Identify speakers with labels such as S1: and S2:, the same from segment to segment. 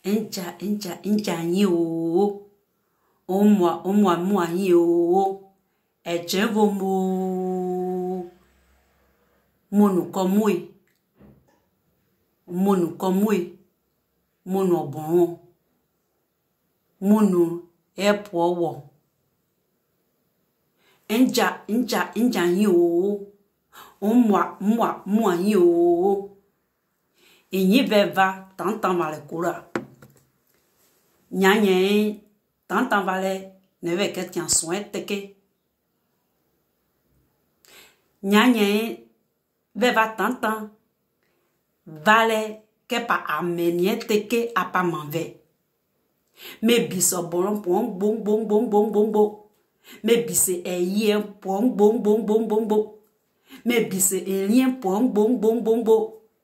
S1: Enja yi o. Omwa yi o. Eche vo mo. Monu komwe. Monu obon. Monu epo wo. Enja yi o. Omwa yi o. Enyi veva tantan vale kura. Nyanye tantan vale neve ke tian soin teke. Nyanye veva tantan vale ke pa amenye teke apa manve. Me biso bolon pon bong. Me bise eyien pon bong. Me bise elien pon bong.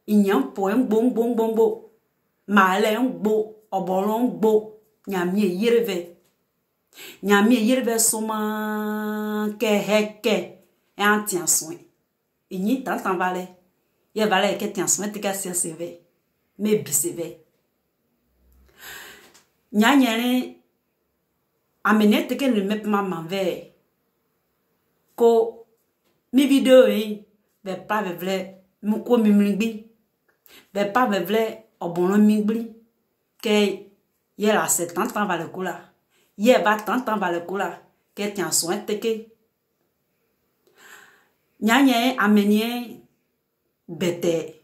S1: Inyan pon bong. Male ngbo obolon ngbo. Nyamie yirve soma ke heke e an tian soin. Inyi tantan vale. Ye vale ke tian soin teke se ve. Me bise ve. Nyanyene amene teke ne me ma manve. Ko mi video yi be pa ve vle mu ko mi mligbi. Be pa ve vle obolon migbi ke ye la 70 ans vale kula. Ye va 30 ans vale kula. Ke tian soin teke. Nyanye amenye bete.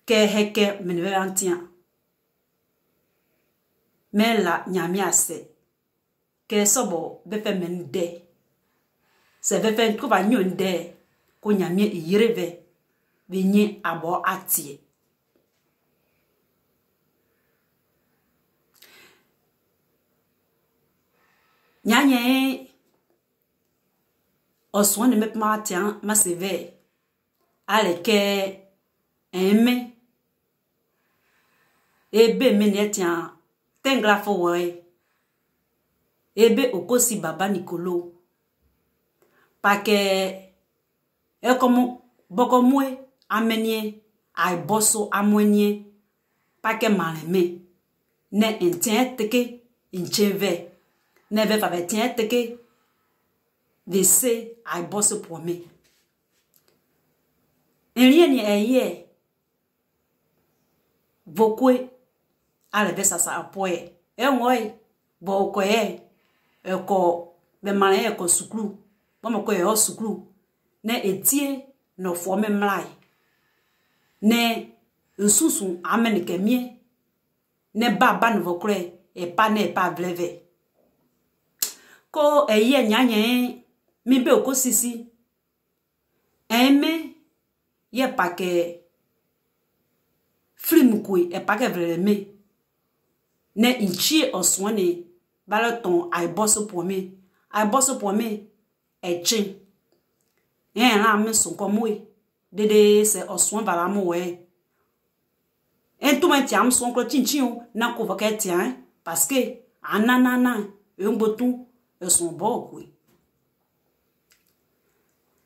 S1: Ke heke menve antian. Men la nyami ase. Ke sobo befe men de. Se befe trouva nyon de. Ko nyami yireve. Vinye abo atie. Nyanye oswan ne met ma tian ma seve. Ale ke eme. Ebe mene tian tengla fo we. Ebe okosi baba Nicolo. Pa ke e komo boko mwe amenye ai boso amwenye. Pa ke maleme. Ne entien teke incheve. Ne ve fave tien teke vese ai boso pome. En rien ni eye vokwe ale vesa sa apoye. E ngoy bo ko e ko be mane e ko suklu. Bo mo ko e o suklu. Ne etie no fome mlai. Ne ususu amenike mie. Ne baba no vokre e pa ne pa vleve. Ko eye nyanye mi be oko sisi. Eme ye pa ke flimukui e pa ke vreme. Ne inchi oswane balaton ai boso pome. Ai boso pome e chin. Yen la me son komwe. Dede se oswan bala mo we. En tout men tiam son klo chin na ko voke tian parce que ananana e ngbotu e son bo kwe.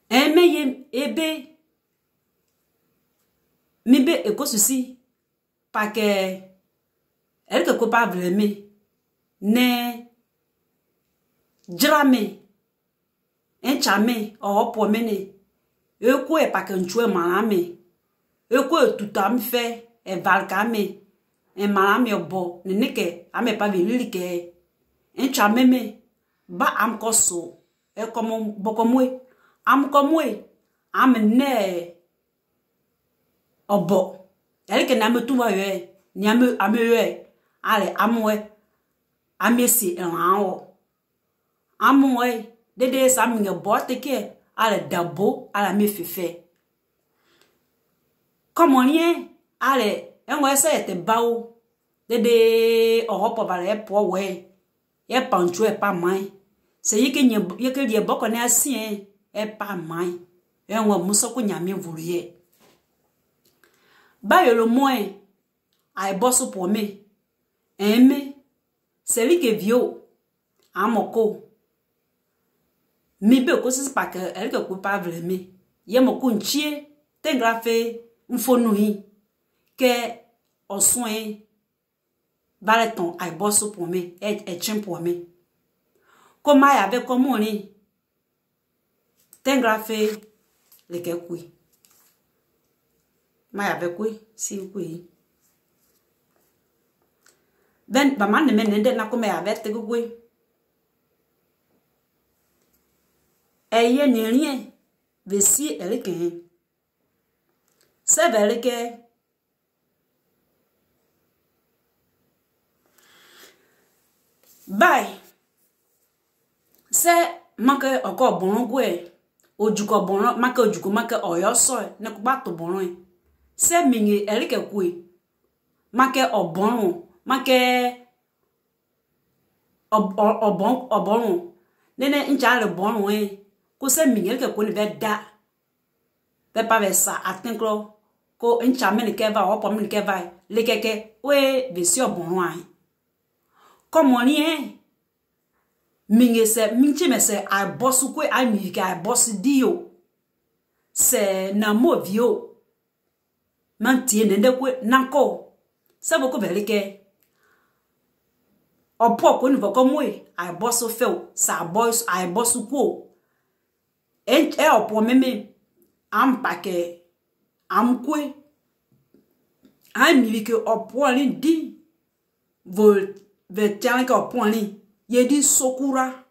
S1: Eme ebe mi be ekosusi pa ke el ke ko pa vreme ne drame en chame o po mene e ko e pa ke nchue malame e ko tutam fe e valkame e malame obo ne ke ame pa vilili ke en chame me ba am koso e komo bokomwe am komwe am ne obo el ke na me tuwa ye ni ame ye ale amwe amesi enwo amwe dede sa minge bote ke ale dabo ala me fefe comme rien ale enwo se te bawo dede ohopo vale po we ye panchu e pa mai se yike lie boko ne asien e pa mai enwo musoko nyame vurie ba yo lo moe ai boso po me eme celui que vio amoko mi be ko sis pa ke el ke ko pa vreme ye mo ko nchie tengra fe mfonu hi ke au soin baleton ay bosso pour me et chien pour me comment avec comment on est tengrafé le que kui ma avec kui si kui ben ba man ne men na comme avec te kui eye ni rien vesi ele ken c'est vrai que bye c'est manque encore bon gwe ojuko bon manque ojuko manque oyo so ne ko ba to bon c'est mingi ele ke kui manque obon manque obon nene ncha le bon ko c'est mingi ele ke ko ne da pe pa ve sa atenklo ko ncha me ne ke va o po me ne ke va le keke we vesi obon ai comme on y minge se minche me se a bosu kwe a mi ka bosu dio se na mo vio man tie ne de kwe nanko se boko velike opo ko ni boko moe a bosu fe sa boys a bosu ko opo meme am pake am kwe a mi ke opo ni di vol vetan ka opo ni ye di sokura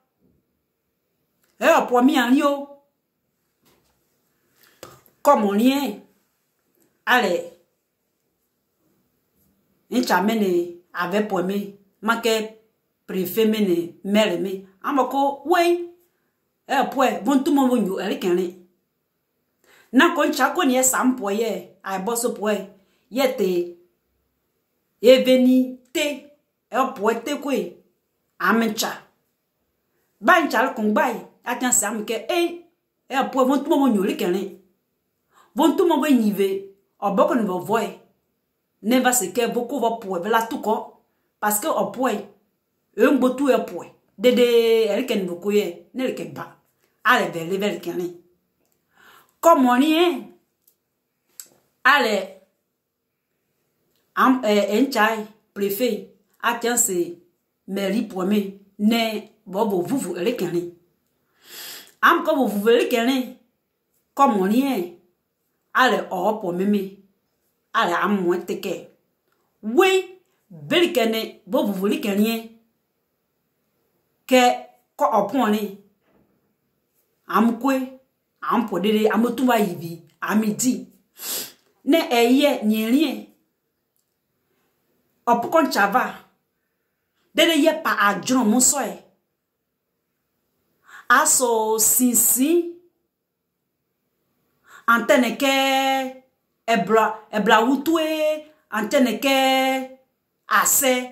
S1: opo mi an yo comme on y est allez ncha mene avec pour me make préfet mene mère me amako we poe bon tout mon yo ele kenle na ko ncha ko ni sampo ye ai boso poe yete eveni te poe te kwe amencha bancha ko ngbai atan sam ke poe bon tout mon yo ele kenle bon tout mon nive oboko ne voye ne va se que beaucoup va pour la tout ko parce que au point un botu e point dede elken beaucoup ye ne le ke ba ale be level kene comme on y est ale am en chai préfet attend c'est mairie pour me ne bobo vous elken am ko vous elken comme on y est ale o pour meme ale am mo teke we belikene bo vuvuli kenye ke ko oponi am kwe am podede am tuwa yibi amidi ne eye nyerie opukon chava dede ye pa adjon mo so e aso sinsi antene ke ebla wutwe antene ke assez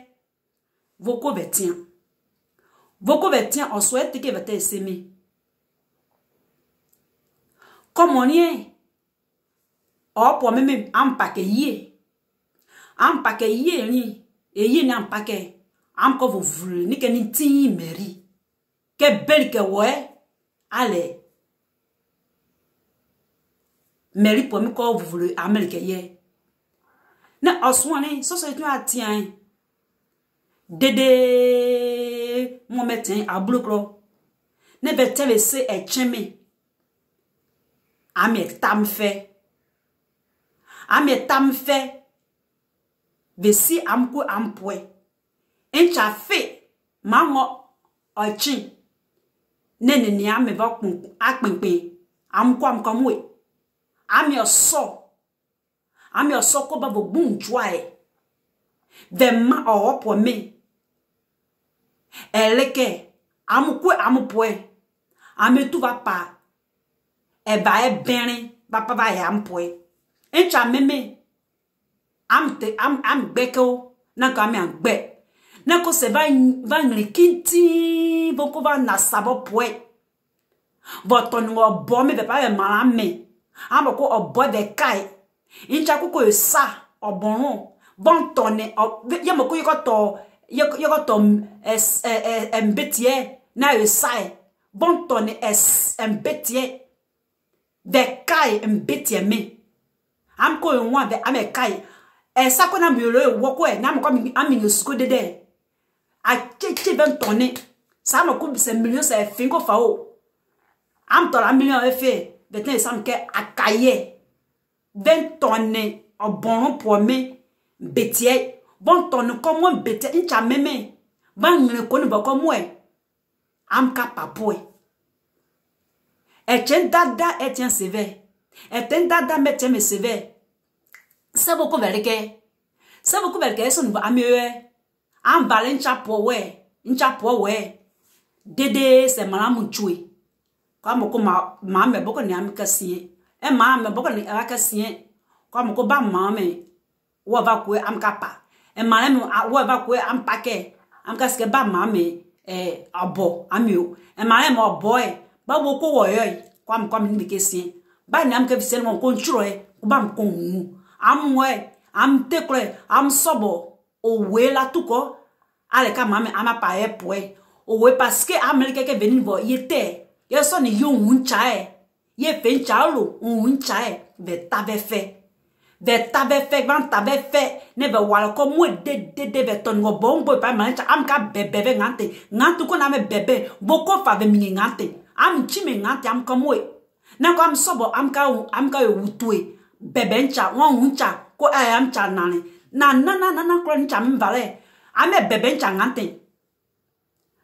S1: voko betien on souhaite que vete s'aimer comme on y est oh pour même am paquet ni et yi na paquet am ko vous ni que ni ti meri que belle que ouais allez meri pour me ko vous voulez américain hier na oswane so so tu atien dede mo metin ablukro ne betele se echeme ame tam fe vesi amku ampoe encha fe mango ochin nene ni ame ba kun apinpin amku amkomwe ame oso ko ba bogun joie vema o po me eleke amukwe amupoe ame tu va pa e ba e berin ba pa ba ya ampoe encha meme am gbeko na ka me agbe na ko se va nrikinti boko va na sabo poe boton wo bo me be pa e mara me amoko obo de kai incha kuko sa obonron bon tonne yamoko yokoto mbetie na yosai bon tonne mbetie de kai mbetie me am ko nwa de ame kai Et ça qu'on a mieux le woko n'a pas comme un million sco de dé. A tché ben tonné. Ça me coupe c'est million c'est fingo fao. Am to la million fait. Maintenant ça me que a caillé. 20 tonnes en bon pour me bétier. Bon tonne comme moi bétier in cha meme. Ban ne connaît pas comme moi. Am ka papoué. Et tiens dada et tiens sévère. Et tiens dada mais tiens me sévère. C'est beaucoup velike. C'est beaucoup velike son va mieux. Am valen chapo we. In chapo we. Dede c'est madame choué. Comme ko ma me boko ni am kasien. E ma me boko ni ala kasien. Comme ko ba ma me. Wo va ko am kapa. E ma me wo va ko am paquet. Am kaske ba ma me abo amio. E ma me obo e. Ba wo ko wo yoy. Comme ni kasien. Ba ni am ke fisel mon control e. Ko ba m kon am we am tekle am sobo o we la tuko ale ka mame ama pa e poe o we parce que amerika ke veni vo yete ye so ni yo uncha e ye fe ncha lo uncha e ve tave fe van tave fe ne be wala ko mo de ve ton go bombo pa mancha am ka bebe ngante ko na me bebe boko fa ve mi ngante am chime ngante am ko mo na ko am sobo am ka wutue bebencha won uncha ko am cha nani na ko ncha mbale ame bebencha ngante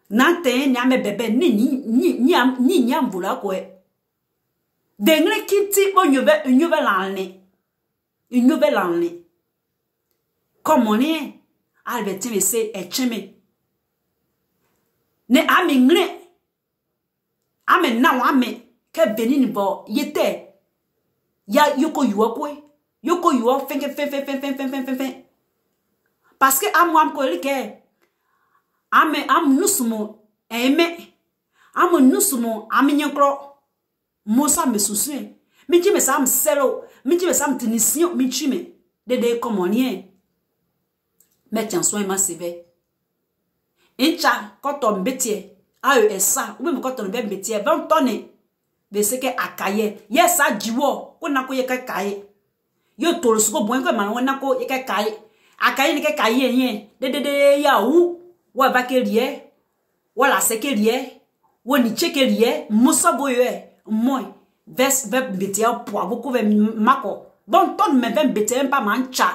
S1: ni ame bebe ni nyamvula ko dengle kiti bo nyove lanne comme on est albert me se echeme ne ame ngre ame na wa me ke benini bo yete ya yoko yuwa kwe yoko yuwa fin parce que am ko like am nusumo eme am nusumo aminyekro mosa me susu mi ji me sam selo mi ji me sam tinisio mi chi me de commonien mettre soin ma seve incha koto mbetie ayo esa ou me koto mbetie 20 tonnes de ce que akaye yes a jiwo ko na ko ye kaye yo toro suko bon ko man wona ko ye kaye akaye ni kaye yen de ya wu wa va ke rie wala se ke rie woni che ke rie muso boye moi vers betia po beaucoup ve mako bon ton me ve betia pas mancha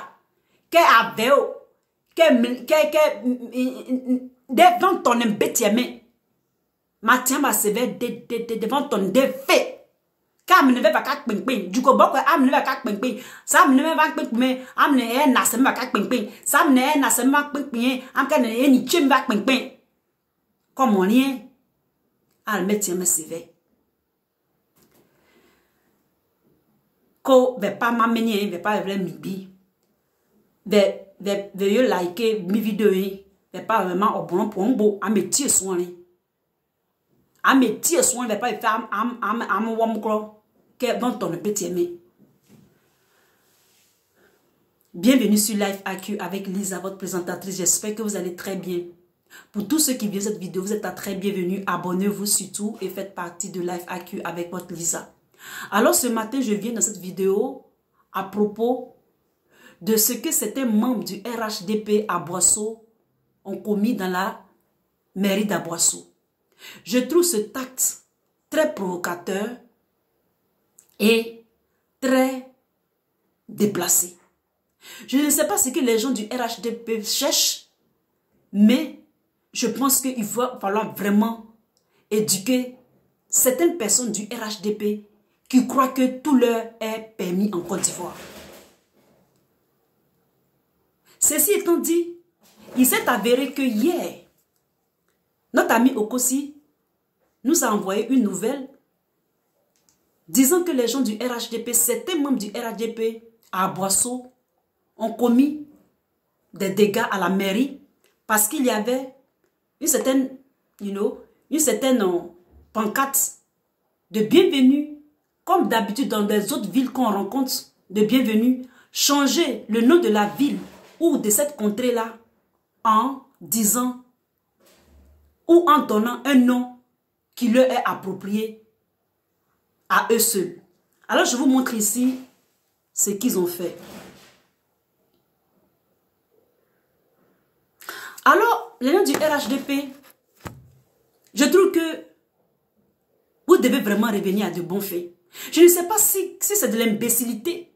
S1: ke aveo ke de 20 tonnes betia me Matin va se ver devant ton défait. Car ne va pas ping du coup beaucoup am ne va pas ping ça ne va pas ping am ne na se va pas ping ça ne na se va ping am ka ne ni chim va ping comme on y al mettre me se ver ko ve pas m'amener ve pas vrai mibi ve yo like mi vidéo ve pas vraiment au bon pour un beau à mettre soin ame tie soin va pas faire am wom kro que vont ton petit aimé. Bienvenue sur Life AQ avec Lisa, votre présentatrice. J'espère que vous allez très bien. Pour tous ceux qui viennent cette vidéo, vous êtes très bienvenue. Abonnez-vous surtout et faites partie de Life AQ avec votre Lisa. Alors ce matin, je viens dans cette vidéo à propos de ce que certains membres du RHDP à Boisseau ont commis dans la mairie d'Aboisseau. Je trouve ce acte très provocateur et très déplacé. Je ne sais pas ce que les gens du RHDP cherchent, mais je pense qu'il va falloir vraiment éduquer certaines personnes du RHDP qui croient que tout leur est permis en Côte d'Ivoire. Ceci étant dit, il s'est avéré que hier, notre ami Okosi nous a envoyé une nouvelle disant que les gens du RHDP, certains membres du RHDP à Boisseau, ont commis des dégâts à la mairie parce qu'il y avait une certaine, une certaine pancarte de bienvenue, comme d'habitude dans les autres villes qu'on rencontre de bienvenue, changer le nom de la ville ou de cette contrée-là en disant ou en donnant un nom qui leur est approprié à eux seuls. Alors je vous montre ici ce qu'ils ont fait. Alors, les gens du RHDP, je trouve que vous devez vraiment revenir à de bons faits. Je ne sais pas si c'est de l'imbécilité,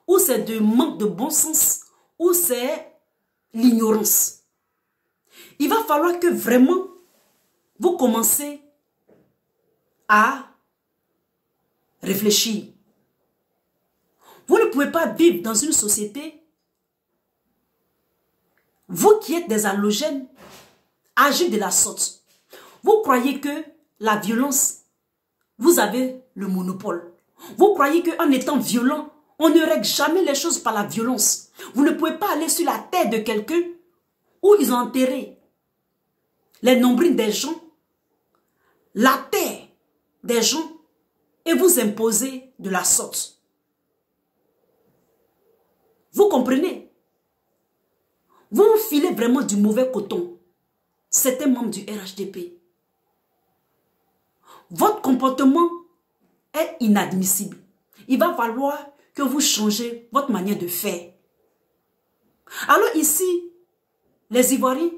S1: ou c'est de manque de bon sens, ou c'est l'ignorance. Il va falloir que vraiment vous commencez à réfléchir. Vous ne pouvez pas vivre dans une société, vous qui êtes des halogènes, agir de la sorte. Vous croyez que la violence, vous avez le monopole. Vous croyez qu'en étant violent, on ne règle jamais les choses par la violence. Vous ne pouvez pas aller sur la terre de quelqu'un où ils ont enterré les nombrils des gens, la terre des gens, et vous imposer de la sorte. Vous comprenez? Vous vous filez vraiment du mauvais coton. Certains membres du RHDP. Votre comportement est inadmissible. Il va falloir que vous changez votre manière de faire. Alors ici, les Ivoiriens,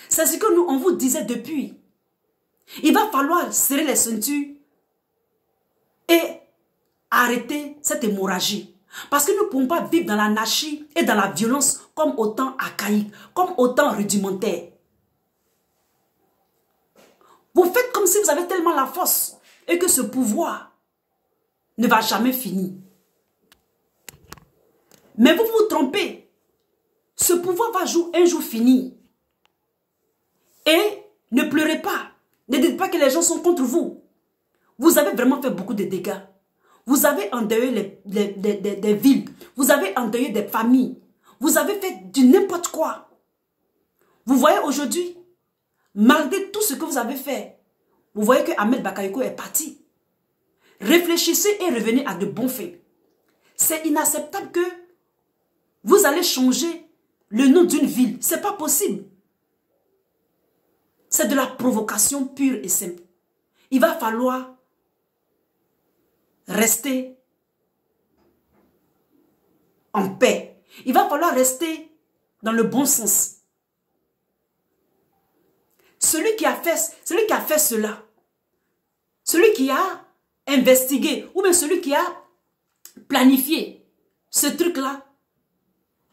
S1: c'est ce que nous, on vous disait depuis. Il va falloir serrer les ceintures et arrêter cette hémorragie. Parce que nous ne pouvons pas vivre dans l'anarchie et dans la violence comme au temps archaïque, comme au temps rudimentaire. Vous faites comme si vous avez tellement la force et que ce pouvoir ne va jamais finir. Mais vous vous trompez. Ce pouvoir va un jour finir. Et ne pleurez pas. Ne dites pas que les gens sont contre vous. Vous avez vraiment fait beaucoup de dégâts. Vous avez endeuillé des villes. Vous avez endeuillé des familles. Vous avez fait du n'importe quoi. Vous voyez aujourd'hui, malgré tout ce que vous avez fait, vous voyez que Ahmed Bakayoko est parti. Réfléchissez et revenez à de bons faits. C'est inacceptable que vous allez changer le nom d'une ville. Ce n'est pas possible. C'est de la provocation pure et simple. Il va falloir rester en paix. Il va falloir rester dans le bon sens. Celui qui a fait cela, celui qui a investigué, ou bien celui qui a planifié ce truc-là,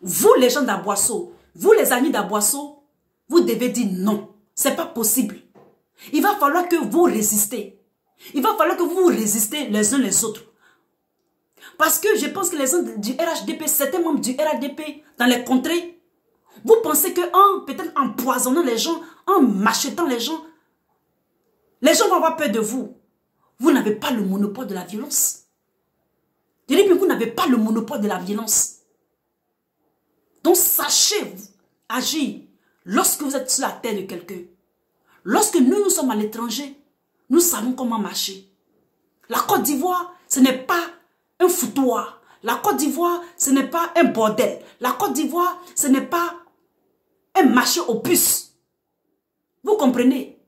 S1: vous les gens d'Aboisseau, vous les amis d'Aboisseau, vous devez dire non, ce n'est pas possible. Il va falloir que vous résistez. Il va falloir que vous résistez les uns les autres. Parce que je pense que les gens du RHDP, certains membres du RHDP dans les contrées, vous pensez que peut-être en empoisonnant les gens, en machetant les gens vont avoir peur de vous. Vous n'avez pas le monopole de la violence. Je dis, mais vous n'avez pas le monopole de la violence. Donc sachez agir lorsque vous êtes sur la terre de quelqu'un. Lorsque nous sommes à l'étranger, nous savons comment marcher. La Côte d'Ivoire, ce n'est pas un foutoir. La Côte d'Ivoire, ce n'est pas un bordel. La Côte d'Ivoire, ce n'est pas un marché aux puces. Vous comprenez?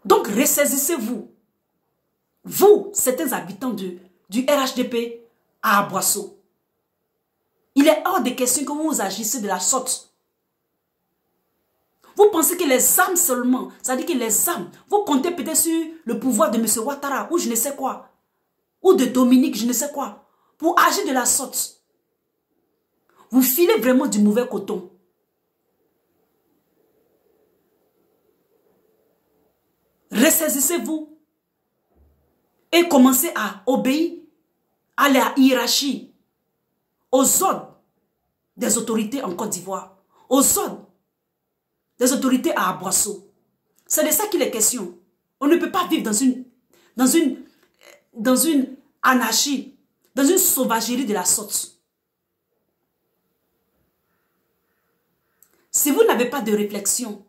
S1: Donc, ressaisissez-vous. Vous, certains habitants du RHDP à Aboisseau. Il est hors de question que vous agissez de la sorte. Vous pensez que les âmes seulement, c'est-à-dire que les âmes, vous comptez peut-être sur le pouvoir de M. Ouattara ou je ne sais quoi, ou de Dominique, je ne sais quoi, pour agir de la sorte. Vous filez vraiment du mauvais coton. Ressaisissez-vous et commencez à obéir à la hiérarchie, aux ordres des autorités en Côte d'Ivoire, aux ordres des autorités à Aboisseau. C'est de ça qu'il est question. On ne peut pas vivre dans une anarchie, dans une sauvagerie de la sorte. Si vous n'avez pas de réflexion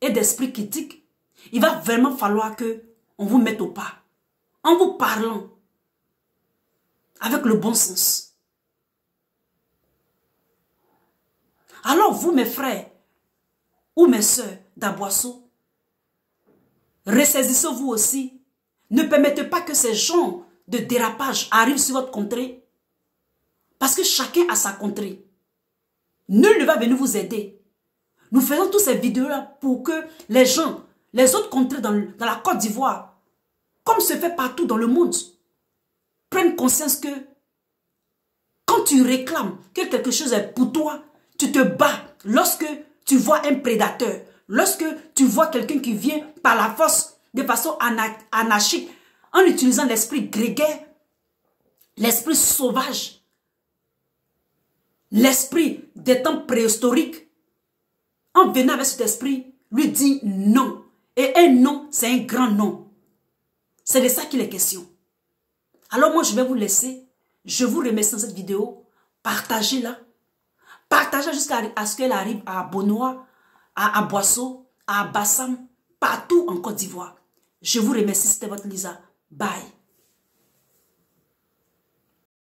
S1: et d'esprit critique, il va vraiment falloir que on vous mette au pas, en vous parlant avec le bon sens. Alors vous, mes frères, ou mes soeurs d'Aboisseau, ressaisissez-vous aussi. Ne permettez pas que ces gens de dérapage arrivent sur votre contrée. Parce que chacun a sa contrée. Nul ne va venir vous aider. Nous faisons toutes ces vidéos-là pour que les gens, les autres contrées dans la Côte d'Ivoire, comme se fait partout dans le monde, prennent conscience que quand tu réclames que quelque chose est pour toi, tu te bats lorsque tu vois un prédateur, lorsque tu vois quelqu'un qui vient par la force, de façon anarchique, en utilisant l'esprit grégaire, l'esprit sauvage, l'esprit des temps préhistoriques. En venant avec cet esprit, lui dit non. Et un non, c'est un grand non. C'est de ça qu'il est question. Alors moi, je vais vous laisser. Je vous remercie dans cette vidéo. Partagez-la. Partagez jusqu'à ce qu'elle arrive à Bonoa, à Boisseau, à Bassam, partout en Côte d'Ivoire. Je vous remercie. C'était votre Lisa. Bye.